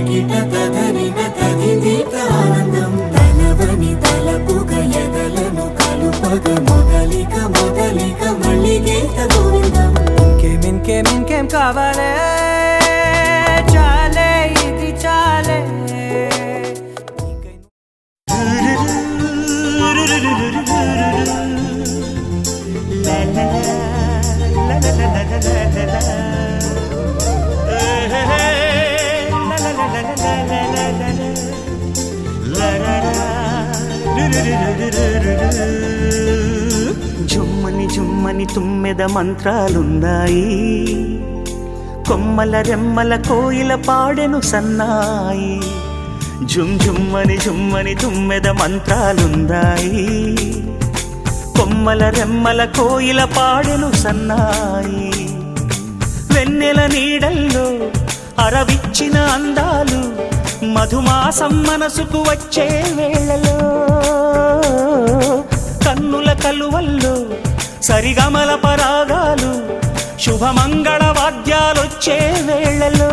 తరికిట తదరిన తదిదీత ఆనందం తలవని తలపుగ ఎదలను కలుపగ మొదలిక మొదలిక మళ్ళీ గీత గోవిందం ఇంకేం కావాలే చాలే ఇది చాలే జుమ్మని జుమ్మని తుమ్మెద మంత్రాలున్నాయి కొమ్మల రెమ్మల కోయిల పాడెను సన్నాయి జుమ్ జుమ్మని జుమ్మని తుమ్మెద మంత్రాలున్నాయి కొమ్మల రెమ్మల కోయిల పాడెను సన్నాయి వెన్నెల నీడల్లో అరవిచ్చిన అందాలు మధుమాసం మనసుకు వచ్చే వేళలో కన్నుల కలువల్లో సరిగమల పరాగాలు శుభమంగళ వాద్యాలొచ్చే వేళలో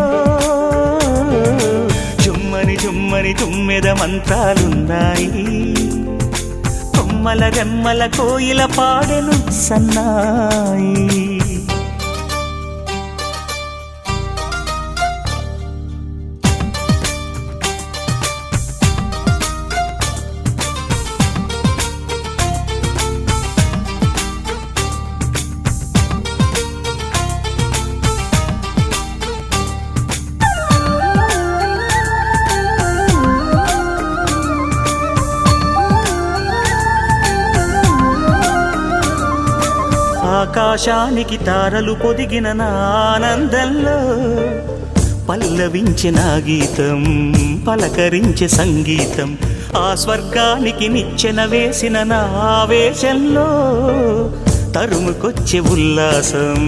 జుమ్మని జుమ్మని తుమ్మెద మంత్రాలున్నాయి కొమ్మల రెమ్మల కోయిల పాడెను సన్నాయి ఆకాశానికి తారలు పొదిగిన నా ఆనందంలో పల్లవించే నా గీతం పలకరించే సంగీతం ఆ స్వర్గానికి నిచ్చెన వేసిన నా ఆవేశంలో తరుముకొచ్చే ఉల్లాసం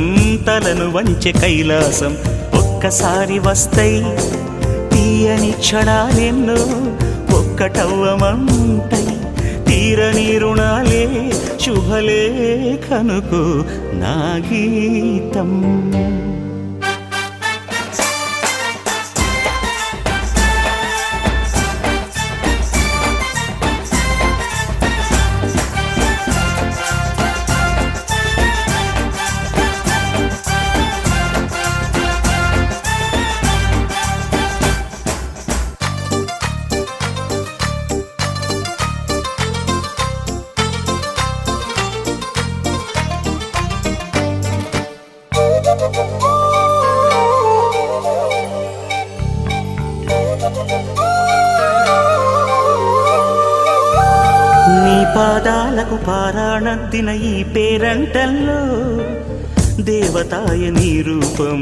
తలను వంచే కైలాసం ఒక్కసారి వస్తాయి తీయని క్షణాలెన్నో ఒక్కటవ్వమంటాయి తీరని రుణాలే శుభలేఖనుకు నా గీతం నీ పాదాలకు పారాణద్దిన ఈ పేరంటల్లో దేవతాయ నీ రూపం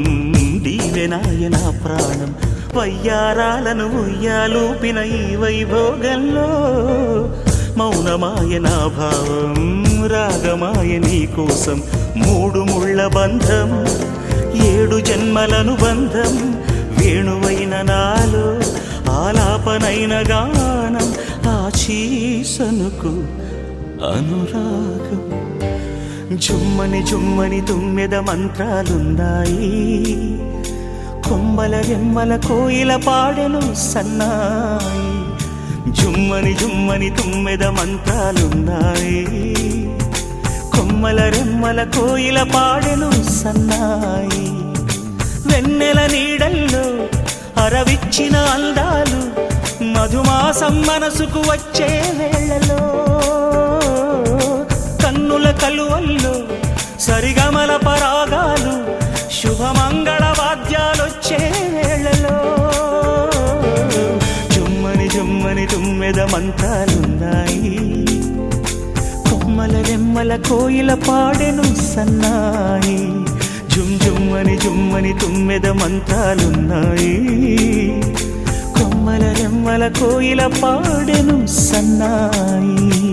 దీవెనాయ నా ప్రాణం వయ్యారాలను ఉయ్యాలూపిన ఈ వైభోగంలో మౌనమాయ నా భావం రాగమాయ నీ కోసం మూడు ముళ్ళ బంధం ఏడు జన్మలను బంధం వేణువైన నాలో ఆలాపనైన గానం ఆశీసనుకు అనురాగం జుమ్మని జుమ్మని తుమ్మెద మంత్రాలున్నాయి కొమ్మల రెమ్మల కోయిల పాడెను సన్నాయి జుమ్మని జుమ్మని తుమ్మెద మంత్రాలున్నాయి కొమ్మల రెమ్మల కోయిల పాడెను సన్నాయి వెన్నెల నీడల్లో అరవిచ్చిన అందాలు మధుమాసం మనసుకు వచ్చే వేళలో కన్నుల కలువల్లో సరిగమల పరాగాలు శుభమంగళ వాద్యాలొచ్చే వేళలో జుమ్మని జుమ్మని తుమ్మెద మంత్రాలున్నాయి కొమ్మల రెమ్మల కోయిల పాడెను సన్నాయి జుమ్ జుమ్మని జుమ్మని తుమ్మెద మంత్రాలున్నాయి కొమ్మల రెమ్మల కోయిల పాడెను సన్నాయి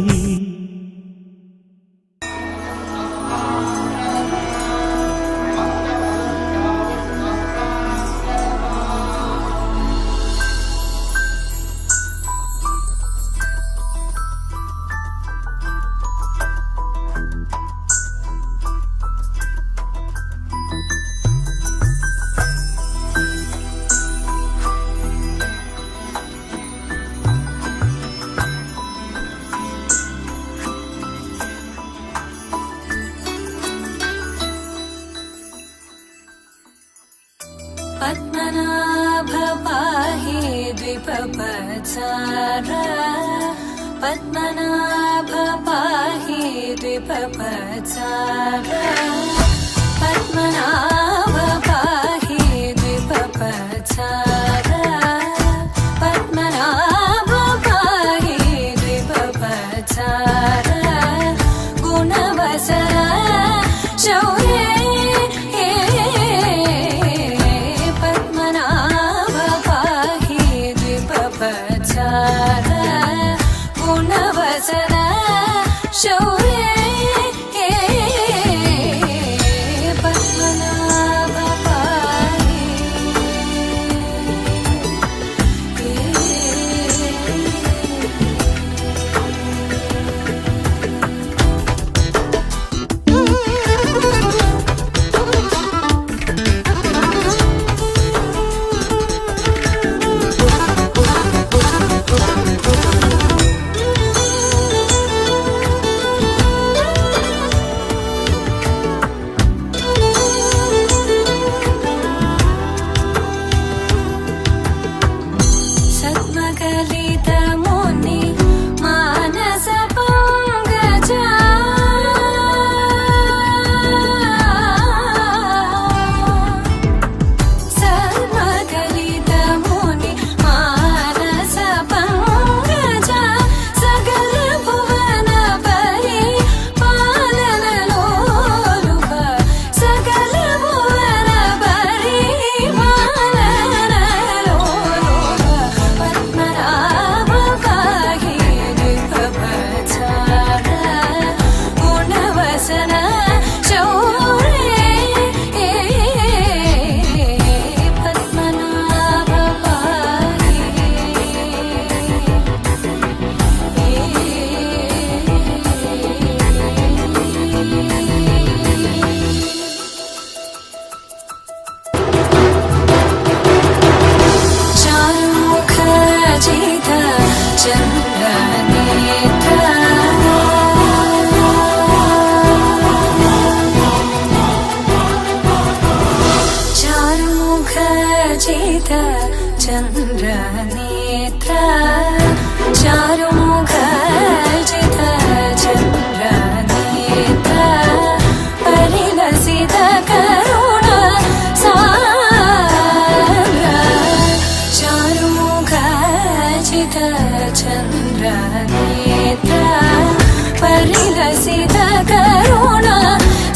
पद्मनाभ पाहि द्विपपचार पद्मनाभ पाहि द्विपपचार पद्मनाभ पाहि द्विपपचार गुणवसर शौर्ये पद्मनाभ पाहि द्विपपचार गुणवसर शौर्ये पद्मनाभ पाहि सद्मकलितमुनि मानस पंकजा सद्मकलितमुनि मानस पंकजा सकल भुवन परि पालन लोलुप सकल भुवन परि पालन लोलुप पद्मनाभ पाहि द्विपपचार गुणवसन शौर्ये पद्मनाभ पाहि चारुमुख जित चन्द्रनेत्र चारुमुख जित चन्द्रनेत्र चारुमुख जित चन्द्रनेत्र परिलसित करुण सान्द्र चारुमुख जित चन्द्रनेत्र परिलसित करुण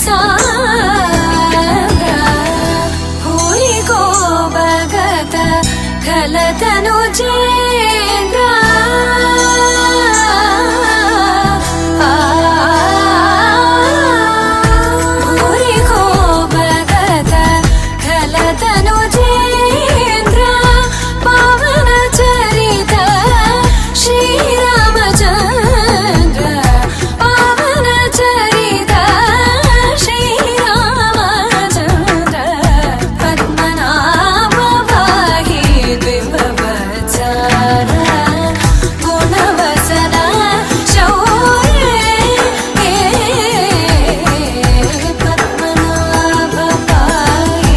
सान्द्र भूरि को भगत खलतनु चेन्द्र भूरि को भगत खलतनु चेन्द्र पावन चरित श्रीरामचन्द्र पावन चरित श्रीरामचन्द्र पद्मनाभ पाहि द्विपपचार गुणवसन शौर्ये पद्मनाभ पाहि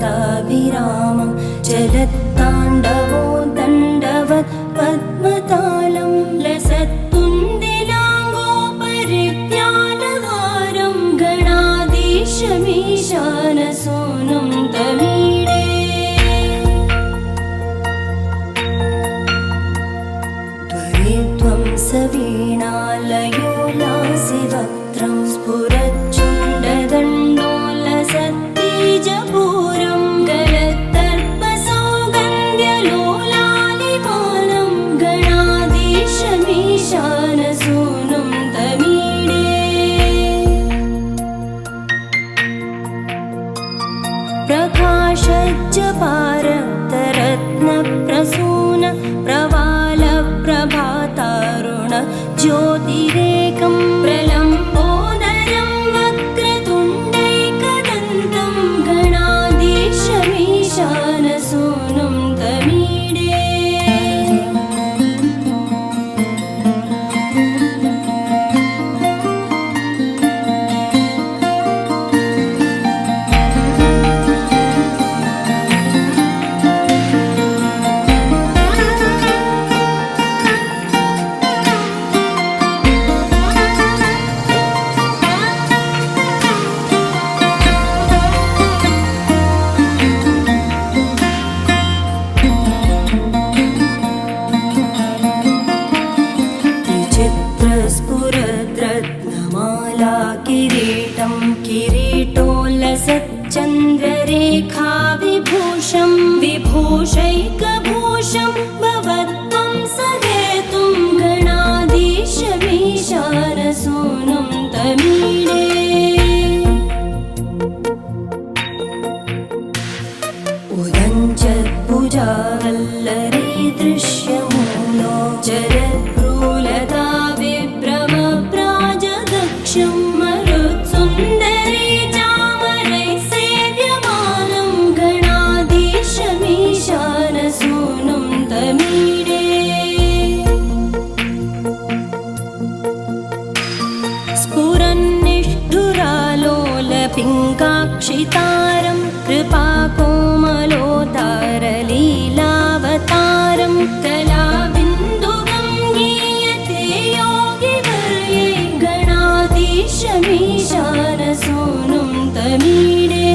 रणक्षुद्रघण्टानिनादाभिरामं चलत्ताण्डवो दण्डवत् पद्मतालं लसत्तुन्दिलाङ्गोपरिज्ञानहारं गणाधीशमीशानसोनं तमीडे त्वरित्वं रसवीणालयोलासिवक्त्रं स्फुरच्चुण्डदण्डोलसत्तेजपूरं गलत्तर्पसौगन्ध्यलोलालिमानं गणाधीशमीशानसूनुं तमीडे प्रकाशज्जपारक्तरत्नप्रसून प्रवालप्रभातारुण ज्योतिरेकं प्रलम्बोदरं वक्रतुण्डैकदन्तं गणाधीशमीशानसूनुं तमीडे विचित्रस्फुरद्रत्नमाला किरीटं किरीटोल्लसच्चन्द्ररेखा विभूषं विभूषैकभूषं भवत्वं सहेतुं गणाधीशमीशानसूनुं तमीडे उदञ्चत्भुजावल्लरी दृश्यमूलो जलद्भ्रूलता विभ्रमप्राजदक्षं मरुत्सुन्दरी चामरैः सेव्यमानं गणाधीशमीशानसूनुं तमीडे स्फुरन्निष्ठुरालोलपिङ्गाक्षितारं कृपाकोमलोतारलीलावतारं कलाबिन्दुगं गीयते योगिवर्ये गणाधीशमीशानसूनुं तमीडे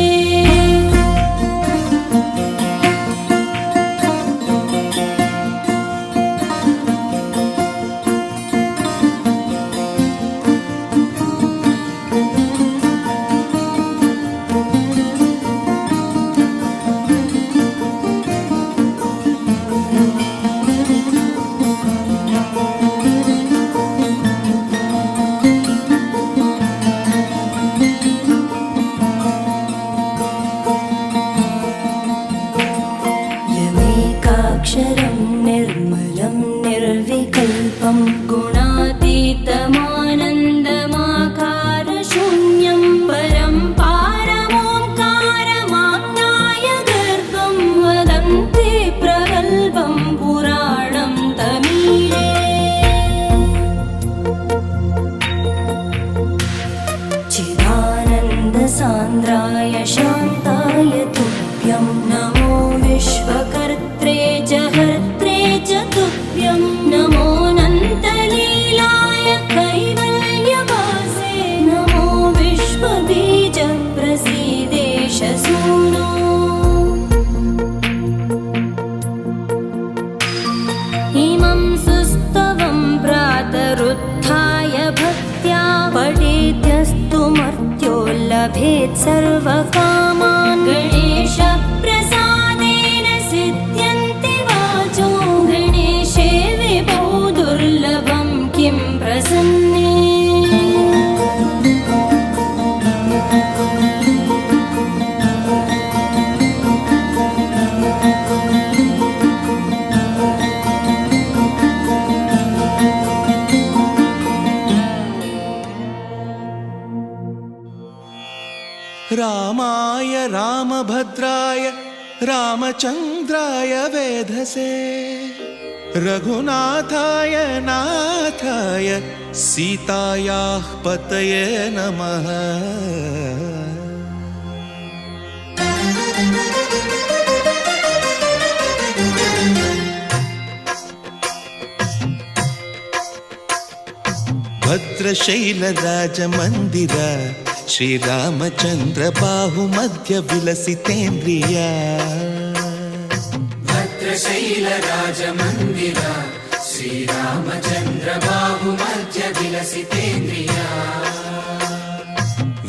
यमेकाक्षरं निर्मलं निर्विकल्पं गुणातीतमानन्दमाकारशून्यं परं पारमोङ्कारमाज्ञाय गर्भं वदन्ति प्रगल्भं पुराणं तमीडे चिदानन्दसान्द्राय शान्ताय तुभ्यं नमो विश्वकर्त्रे च हर्त्रे च तुभ्यं नमोऽनन्तलीलाय कैवल्यवासे नमो विश्वबीजप्रसीदेश सूनो इमं सुस्तवं प्रातरुत्थाय भक्त्या पठेद्यस्तु मर्त्यो लभेत् सर्वकामान् गणेशप्रसादेन सिद्ध्यन्ति वाचो गणेशे विभो दुर्लभं किं प्रसन्ने रामाय रामभद्राय रामचन्द्राय वेधसे रघुनाथाय नाथाय सीतायाः पतये नमः। भद्रशैलराजमन्दिर श्रीरामचन्द्र बाहुमध्य विलसितेन्द्रिया भद्रशैलराजमन्दिर श्रीरामचन्द्र बाहु విలసితేంద్రియా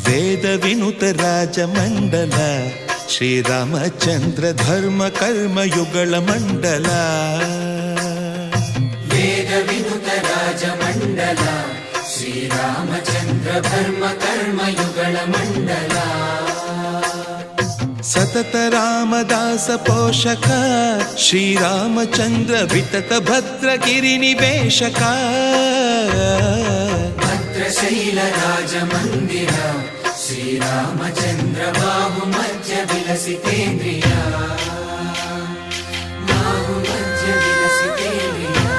వేద వినుత రాజమండల శ్రీరామచంద్ర ధర్మ కర్మయుగళ మండల వేద వినుత రాజమండల శ్రీరామచంద్ర ధర్మ కర్మయుగళ మండల సతత రామదాస పోషక శ్రీరామచంద్ర వితత భద్రగిరి నివేశక భద్రశైల రాజమందిర శ్రీరామచంద్ర బాహు మధ్య విలసితేంద్రియా బాహు మధ్య విలసితేంద్రియా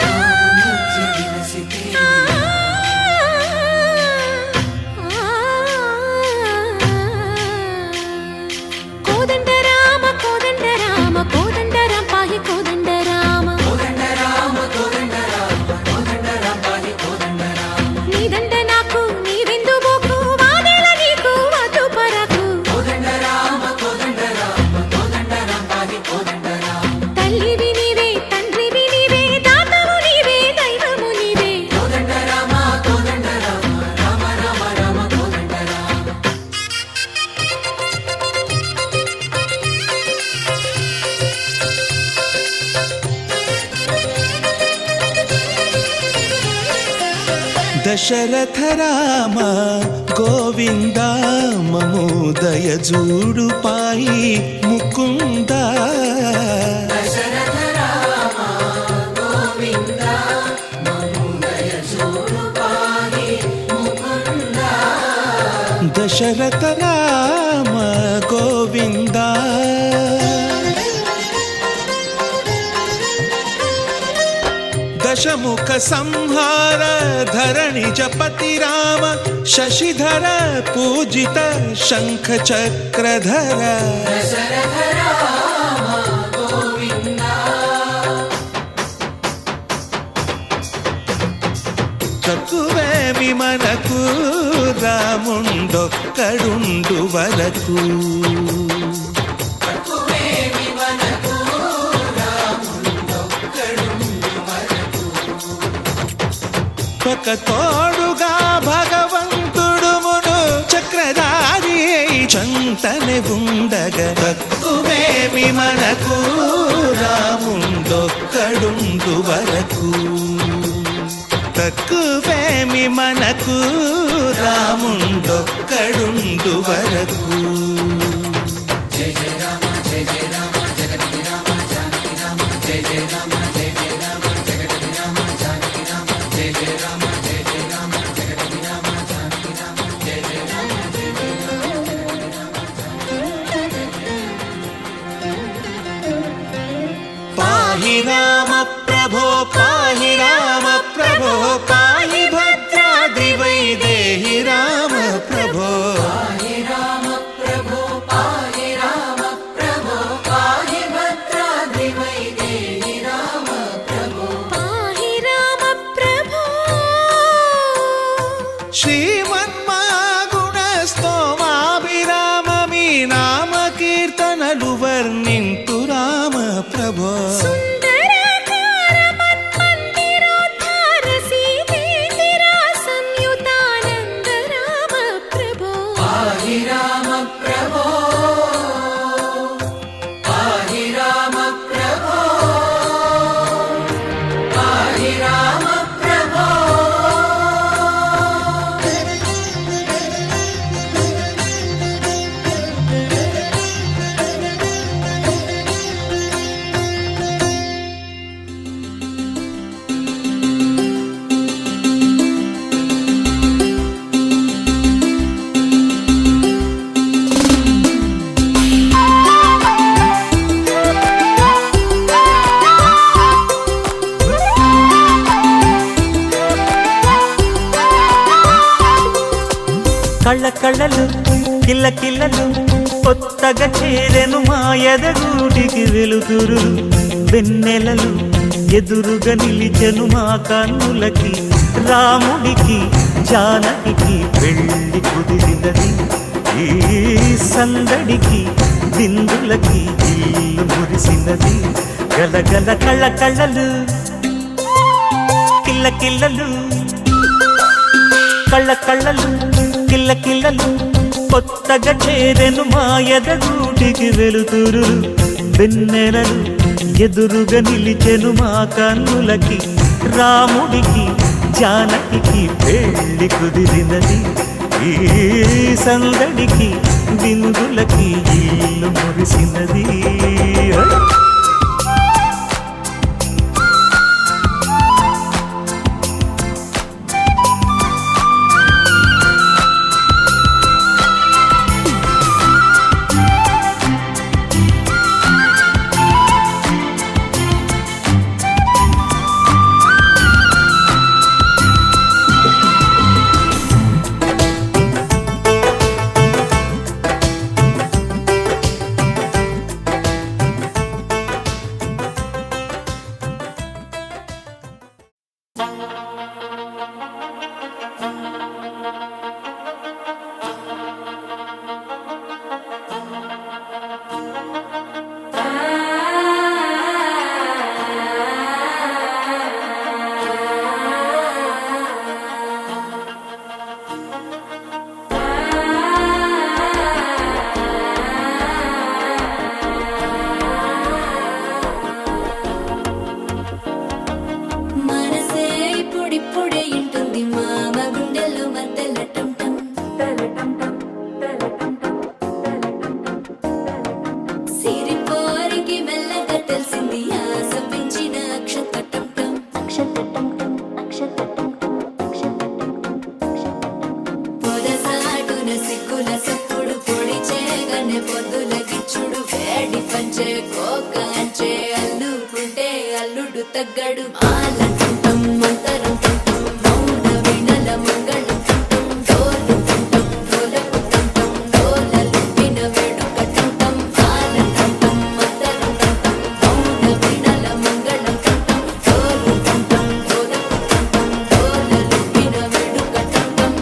బాహు మధ్య విలసితేంద్రియా కోదండ రామ కోదండ రామ కోదండ రామ పాహి కోదండ రామ కోదండ రామ కోదండ రామ కోదండ రామ పాహి కోదండ రామ నీదండ నాకు నీవెందు బోకు వాదేల నీకు వద్దు పరకు కోదండ రామ కోదండ రామ కోదండ రామ పాహి కోదండ రామ తల్లివి నీవే తండ్రివి నీవే దాతవు నీవే దైవము నీవే కోదండ రామ కోదండ రామ రామ రామ రామ కోదండ రామ దశరథ రామ గోవింద మమోదయ జూడు పాయి ముకుంద దశరథ రామ గోవింద మముదయ చూడు పాహి ముకుంద దశరథ రామ గోవింద దశముఖ సంహార ధరణి జపతి రామ శశిధర పూజిత శంఖ చక్రధర దశరథ రామ గోవింద తక్కువేమి మనకు రాముండొక్కడుండు వరకు తక్కువేమి మనకు రాముండొక్కడుండు వరకు ఒక తోడుగా భగవంతుడు మును చక్రధారి చంతనే ఉండగ తక్కువేమి మనకు రాముండొక్కడుండు వరకు తక్కువేమి మనకు రాముండొక్కడుండు వరకు జయ జయ రామ జయ జయ రామ జగతి రామ జానకి రామ జయ జయ రామ జయ జయ రామ జగతి రామ జానకి రామ జయ జయ రామ జయ జయ రామ జగతి రామ జానకి రామ జయ జయ రామ జయ జయ రామ పాహి రామ ప్రభో పాహి రామ ప్రభో పాహి భద్రాద్రి వైదేహి రామ ప్రభో పాహి రామ ప్రభో పాహి రామ ప్రభో పాహి భద్రాద్రి వైదేహి రామ ప్రభో పాహి రామ ప్రభో శ్రీమన్మాగుణ స్తోమాభిరామ మీ నామ కీర్తనలు వర్ణింతు రామ ప్రభో సుందరాకార మన్మందిరోద్ధార సీతేందిరా సంయుతానంద రామ ప్రభో పాహి రామ ప్రభో పాహి రామ ప్రభో పాహి రామ ప్రభో కళ్ళ కళ్ళలు కిల్ల కిల్లలు కొత్తగా చేరెను మా ఎదగూటికి వెలుతురు వెన్నెలలు ఎదురుగా నిలిచెను మా కన్నులకి రాముడికి జానకి పెళ్లి కుదిరినది ఈ సందడికి బిందులకి ఇల్లు మురిసినది గలగల కళ్ళ కళ్ళలు కిల్ల కిల్లలు కళ్ళ కళ్ళలు కిల్ల కిల్లలు కొత్తగా చేరెను మా ఎదగూటికి వెలుతురు వెన్నెలలు ఎదురుగా నిలిచెను మా కన్నులకి రాముడికి జానకి పెళ్లి కుదిరినది ఈ సందడికి బిందులకి ఇల్లు మురిసినది తగ్గడు ఆలంటం మంతరం టం మౌన వినల మంగళం టం డోలు టం డోలకు టం డోలలు విన వేడుక టం ఆలంటం మంతరం టం మౌన వినల మంగళం టం డోలు టం డోలకు టం డోలలు విన వేడుక టం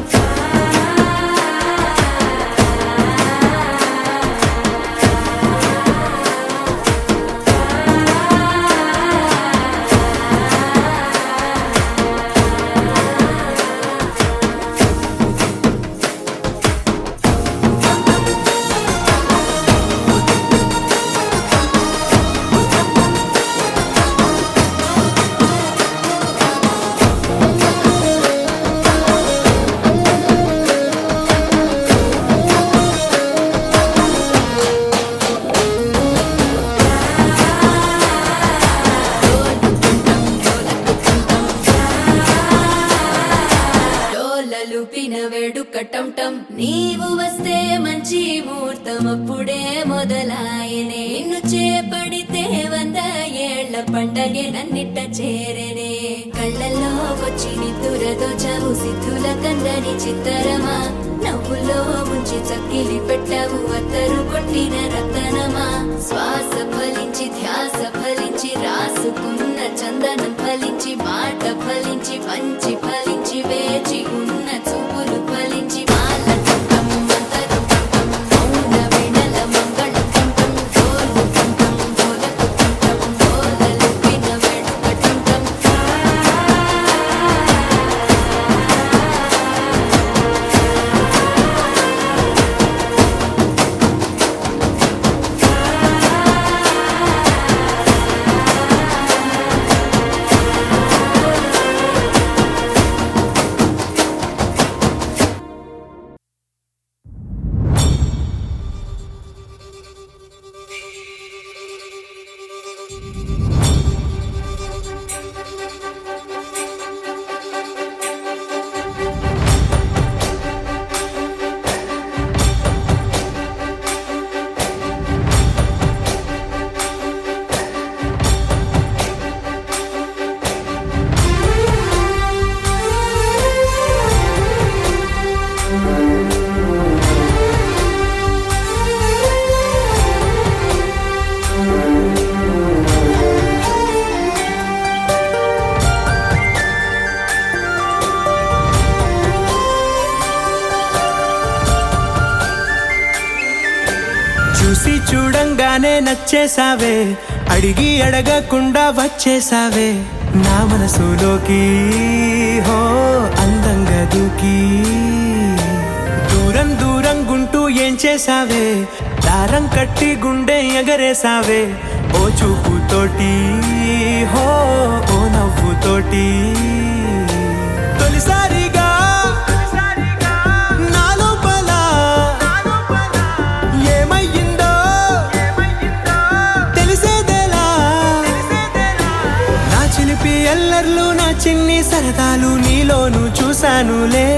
లూపిన వేడుక టం టం నీవు వస్తే మంచి ముహూర్తం అప్పుడే మొదలాయనే నిన్ను చేపడితే 100 ఏళ్ల పండగే నన్నిట్ట చేరనే కళ్ళల్లో వచ్చి నిద్దురతో చావు సిద్ధుల కందని చిత్తరమా నవ్వులో ముంచి చక్కిలి పెట్టావు అత్తరు కొట్టిన రతనమా శ్వాస ఫలించి ధ్యాస ఫలించి రాసుకున్న చందనం ఫలించి మాట ఫలించి పంచి ఫలించి వేచి ఉన్న చూపులు ఫలించి మాల టం మంతరం టం మౌన వినల మంగళం టం డోలు టం డోలకు టం డోలలు విన వేడుక టం చూసి చూడంగానే నచ్చేసావే అడిగి అడగకుండా వచ్చేసావే నా మనసులోకి హో అందంగా దూకి దూరం దూరం గుంటూ ఏం చేసావే దారం కట్టి గుండె ఎగరేసావే ఓ చూపుతోటి హో ఓ నవ్వుతోటి తొలిసారిగా నా లోపల ఏమయ్యిందో తెలిసేదేలా నా చిలిపి ఎల్లర్లు నా చిన్ని సరదాలు నీలోను చూశానులే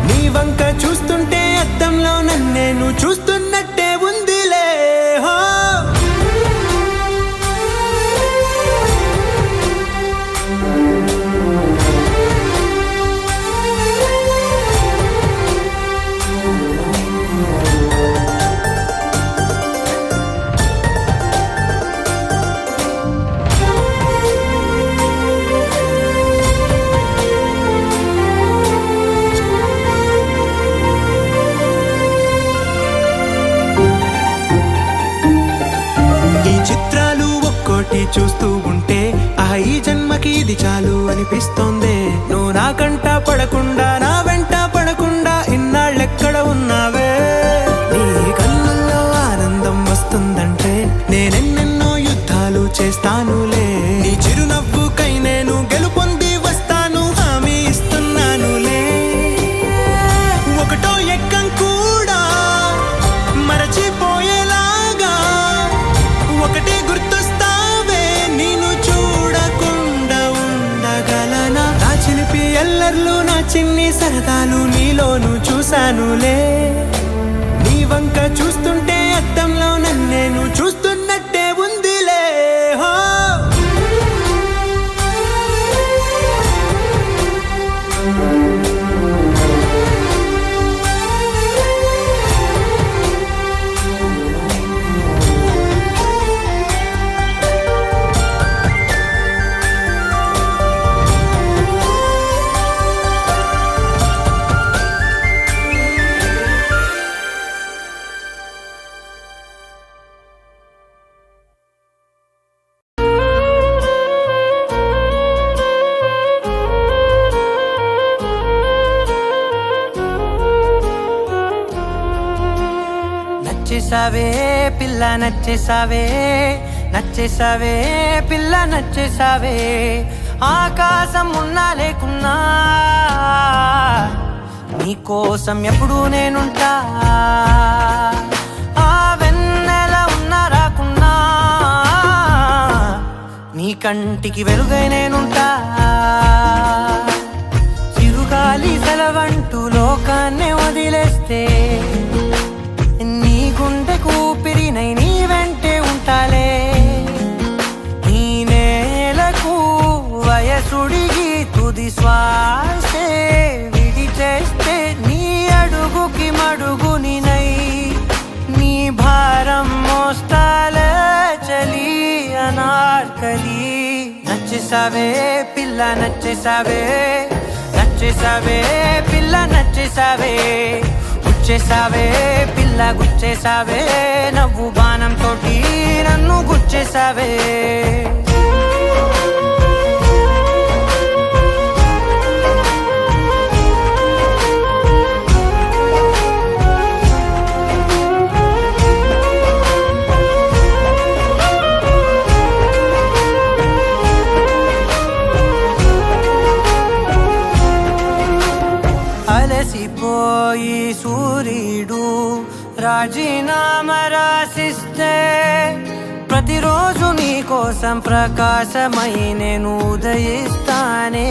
నీ వంక చూస్తుంటే అద్దంలో నన్నేను చూస్తున్నట్టే ఉందిలే హో చూస్తూ ఉంటే ఈ జన్మకి ఇది చాలు అనిపిస్తోంది నువ్వు నా కంట పడకుండా నా వెంట పడకుండా ఇన్నాళ్ళెక్కడ ఉన్నావే నీ కళ్ళల్లో ఆనందం వస్తుందంటే నేనెన్నెన్నో యుద్ధాలు చేస్తానులే నీ చిరునవ్వుకై నేను గెలుపొంది వస్తాను హామీ ఇస్తున్నానులే ఒకటో ఎక్కం కూడా మరచిపోయేలాగా ఒకటే గుర్తొస్తావే నేను చూడకుండా ఉండగలనా నా చిలిపి ఎల్లర్లు నా చిన్ని సరదాలు నీలోను చూశానులే నీ వంక చూస్తుంటే అద్దంలో నన్నేను చూస్తున్నట్టే ఉందిలే హో నచ్చేసావే పిల్ల నచ్చేసావే నచ్చేసావే పిల్ల నచ్చేసావే ఆకాశం ఉన్నా లేకున్నా నీకోసం ఎప్పుడూ నేనుంటా ఆ వెన్నెల ఉన్నా రాకున్నా నీ కంటికి వెలుగై నేనుంటా చిరుగాలి సెలవంటూ లోకాన్నే వదిలేస్తే గుండెకు ఊపిరినై నీ వెంటే ఉంటాలే ఈ నేలకు వయసుడిగి తుది శ్వాసే విడిచేస్తే నీ అడుగుకి మడుగునినై నీ భారం మోస్తాలే చలి అనార్కలి నచ్చేసావే పిల్ల నచ్చేసావే నచ్చేసావే పిల్ల నచ్చేసావే గుచ్చేసావే పిల్ల గుచ్చేసావే నవ్వు బాణం తోటి నన్ను గుచ్చేసావే అలసిపోయి సూర్యుడు రాజీనామా రాసిస్తే ప్రతిరోజు నీ కోసం ప్రకాశమై నేను ఉదయిస్తానే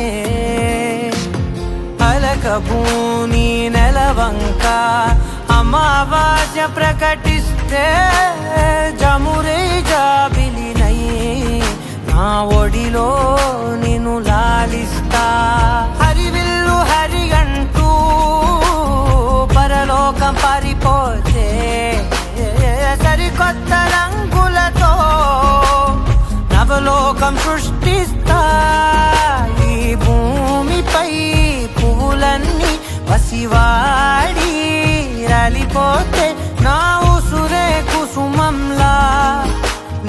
అలకభూని నెలవంక అమావాస్య ప్రకటిస్తే జమురే జాబిలినై నా ఒడిలో నిన్ను లాలిస్తా హరివిల్లు హరిగంటూ పరలోకం పారిపోతే సరికొత్త రంగులతో నవలోకం సృష్టిస్తా ఈ భూమిపై పువ్వులన్నీ పసివాడి రాలిపోతే నా ఉసురే కుసుమంలా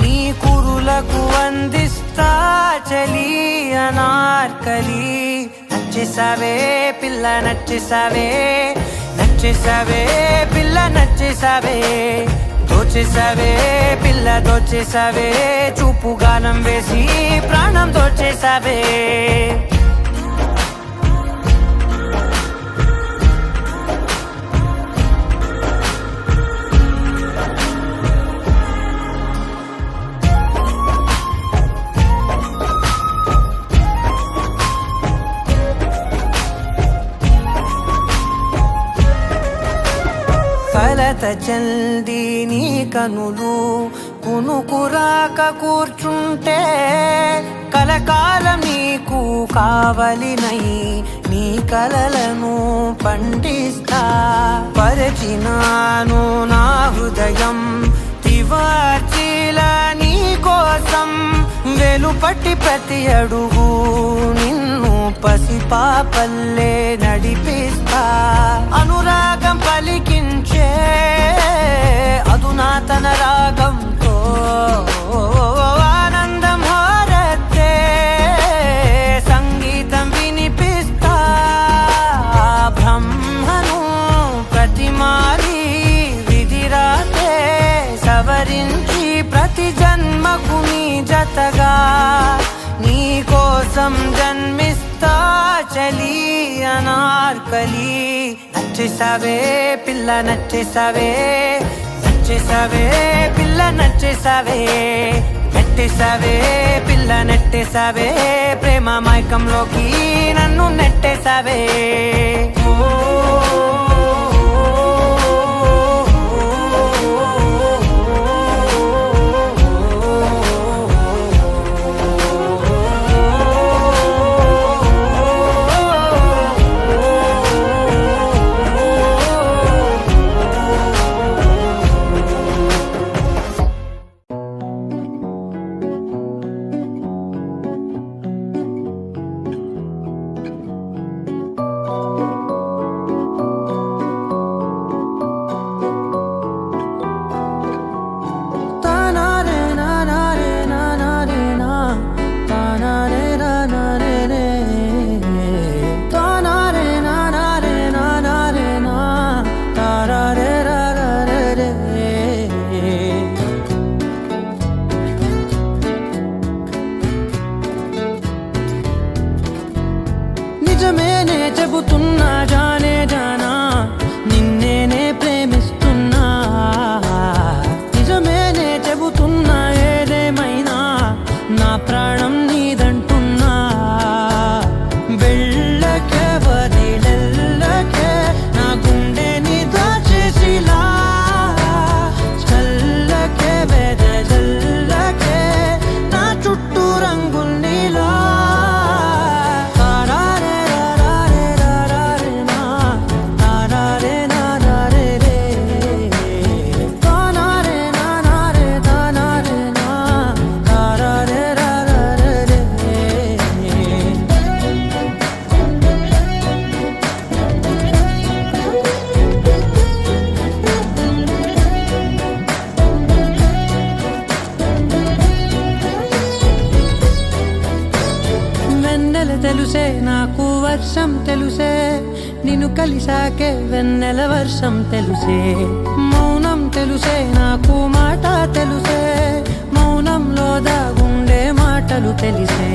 నీకు యువతకు అందిస్తా చలి అనార్కలి నచ్చేసావే పిల్ల నచ్చేసావే నచ్చేసావే పిల్ల నచ్చేసావే దోచేసావే పిల్ల దోచేసావే చూపు గానం వేసి ప్రాణం దోచేసావే కలత చల్ది నీ కనులు కునుకురాక కూర్చుంటే కలకాలం నీకు కావలినై నీ కలలను పండిస్తా పరిచినాను నా హృదయం తివార్చిలా నీ కోసం వెలుపట్టి ప్రతి అడుగు నిన్ను పసిపాపల్లే నడిపిస్తా అనురాగం పలికించే అధునాతన రాగంతో ఆనందం హారతే సంగీతం వినిపిస్తా బ్రహ్మను ప్రతిమారి విధిరాతే సవరించి ప్రతి జన్మకు నీ జతగా నీ కోసం జన్మిస్తా చలి అనార్కలి నచ్చేసావే పిల్ల నచ్చేసావే నచ్చేసావే పిల్ల నచ్చేసావే నెట్టేసావే పిల్ల నెట్టేసావే ప్రేమ మైకంలోకి నన్ను నెట్టేసావే నిజమేనే చెబుతున్నా జానే జానా నిన్నేనే ప్రేమిస్తున్నా నిజమేనే చెబుతున్నా ఏదేమైనా నా ప్రాణం నీదంటున్నా వెళ్ళకే వదిలెల్లకే నా గుండెని దాచేసిలా చల్లకే వెదజల్లకే నా చుట్టూ రంగుల్నిలా తెలుసే నాకు వర్షం తెలుసే నిన్ను కలిసాకే వెన్నెల వర్షం తెలుసే మౌనం తెలుసే నాకు మాట తెలుసే మౌనంలో దాగుండే మాటలు తెలిసే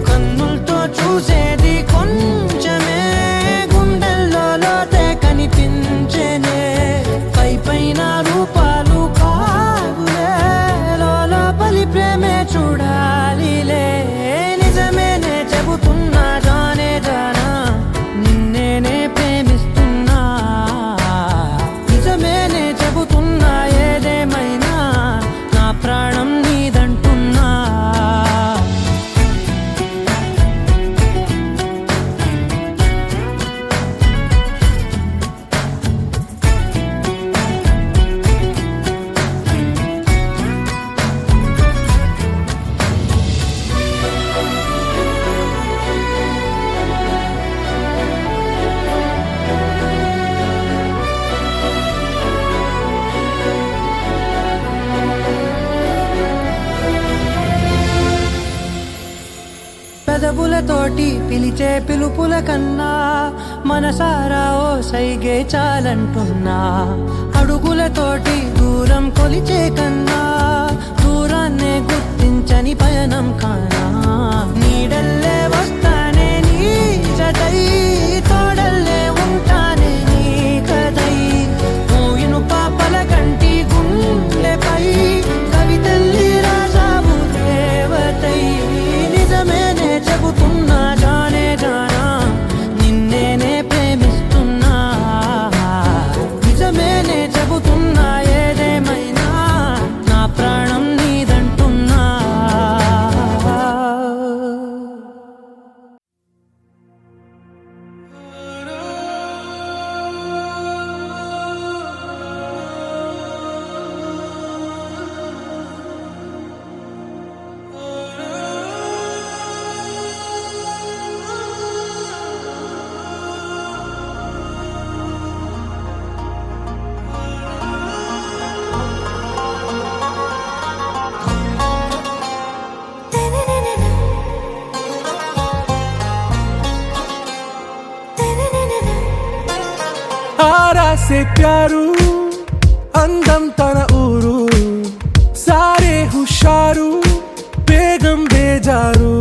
కన్నులతో చూసేది కొంచెమే గుండెల్లో లోతే కనిపించేనే పై పైన రూపాలు కాదులే లోపలి ప్రేమే చూడాలిలే నిజమేనే చెబుతున్నా జానే జానా నిన్నేనే ప్రేమిస్తున్నా నిజమేనే చెబుతున్నా ఏదేమైనా నా ప్రాణం నీదంటున్నా పెదవులతోటి పిలిచే పిలుపుల కన్నా మనసారా ఓ సైగే చాలంటున్నా. అడుగులతోటి దూరం కొలిచే కన్నా దూరాన్నే గుర్తించని పయనం కానా. నీడల్లే వస్తానే నీ జతై, తోడల్లే ఉంటానే నీ కదై. మోయిను పాపల కంటి గుండెపై కవితల్లి రాజావు దేవతై. నిజమేనే చెబుతున్నా జానే జానా, నిన్నేనే ప్రేమిస్తున్నా. నిజమేనే చెబుతున్నా ఏదేమైనా నా ప్రాణం నీదంటున్నా. आरा से प्यारू అందం తన ఊరు సారే హుషారు బేగం బేజారు.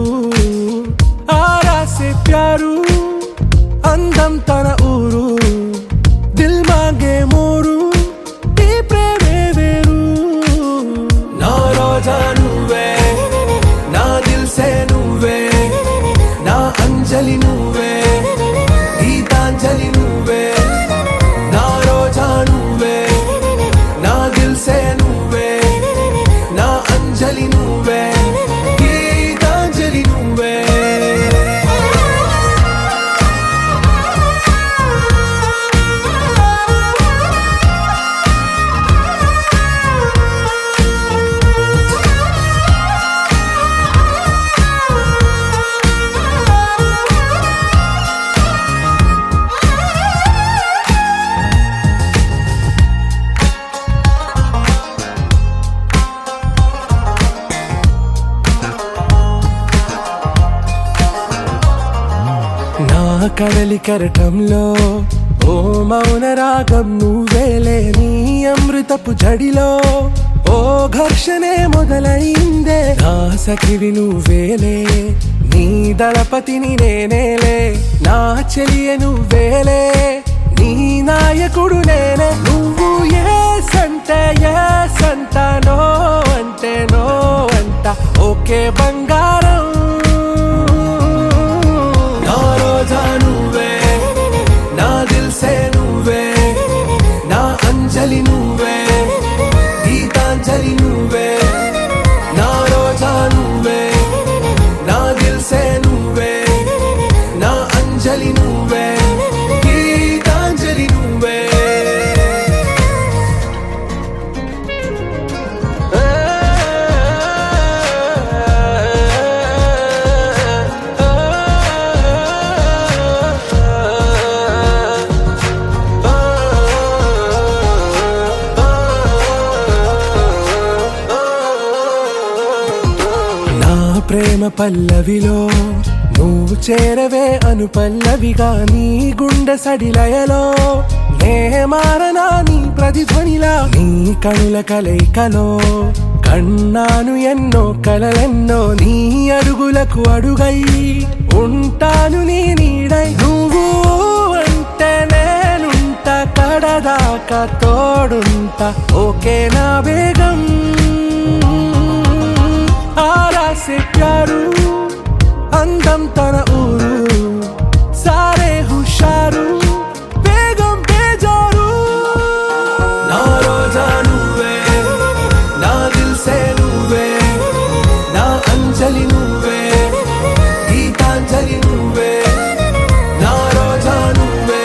ఆరా సే ప్యారు అందం తన ఊరు దిల్ మాంగే మోరు ఈ ప్రేమే వేరు. నా రోజా నువ్వే, నా దిల్ సే నువ్వే, నా అంజలి నువ్వే, గీతాంజలి నువ్వే. నా రోజా నువ్వే, నా దిల్ సే నువ్వే, నా అంజలి నువ్వే, గీతాంజలి నువ్వే. నా కడలి కెరటంలో ఓ మౌన రాగం నువ్వేలే. నీ అమృతపు జడిలో ఓ ఘర్షణే మొదలైందే. నా సఖివి నువ్వేలే, నీ దళపతిని నేనేలే. నా చెలియ నువ్వేలే, నీ నాయకుడు నేనే. నువ్వు ఏ సంటే ఏ సంట, నో అంటే నో అంట. ఓకే బంగారం. నా రోజా నువ్వే, నా దిల్ సే నువ్వే, నా అంజలి నువ్వే, గీతాంజలి నువ్వే. నా రోజా నువ్వే, నా దిల్ సే నువ్వే, నా అంజలి నువ్వే, గీతాంజలి నువ్వే. ప్రేమ పల్లవిలో నువ్వు చేరవే అను పల్లవిగా. నీ గుండె సడిలయలో నే మారనా నీ ప్రతిధ్వనిలా. నీ కనుల కలయికలో కన్నాను ఎన్నో కలలెన్నో. నీ అడుగులకు అడుగై ఉంటాను నీ నీడై. నువ్వు అంటే నేనుంట కడదాకా తోడుంటా. ఓకే నా బేగం. ఆరా సే ప్యారు అందం తన ఊరు సారే హుషారు బేగం బేజారు. నా రోజా నువ్వే, నా దిల్ సే నువ్వే, నా అంజలి నువ్వే, గీతాంజలి నువ్వే. నా రోజా నువ్వే,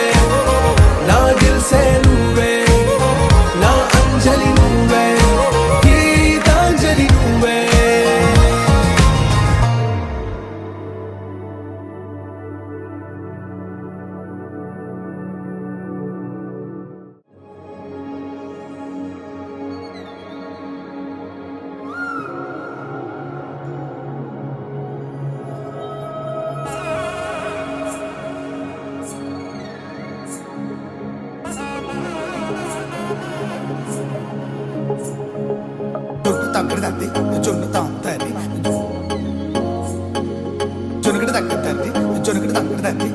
నా దిల్ సే నువ్వే, నా అంజలి నువ్వే, గీతాంజలి నువ్వే. తల్లి జొన్ను తాం తల్లి జొనుకటి తగ్గ తల్లి జొనుకటి తగ్గ తల్లి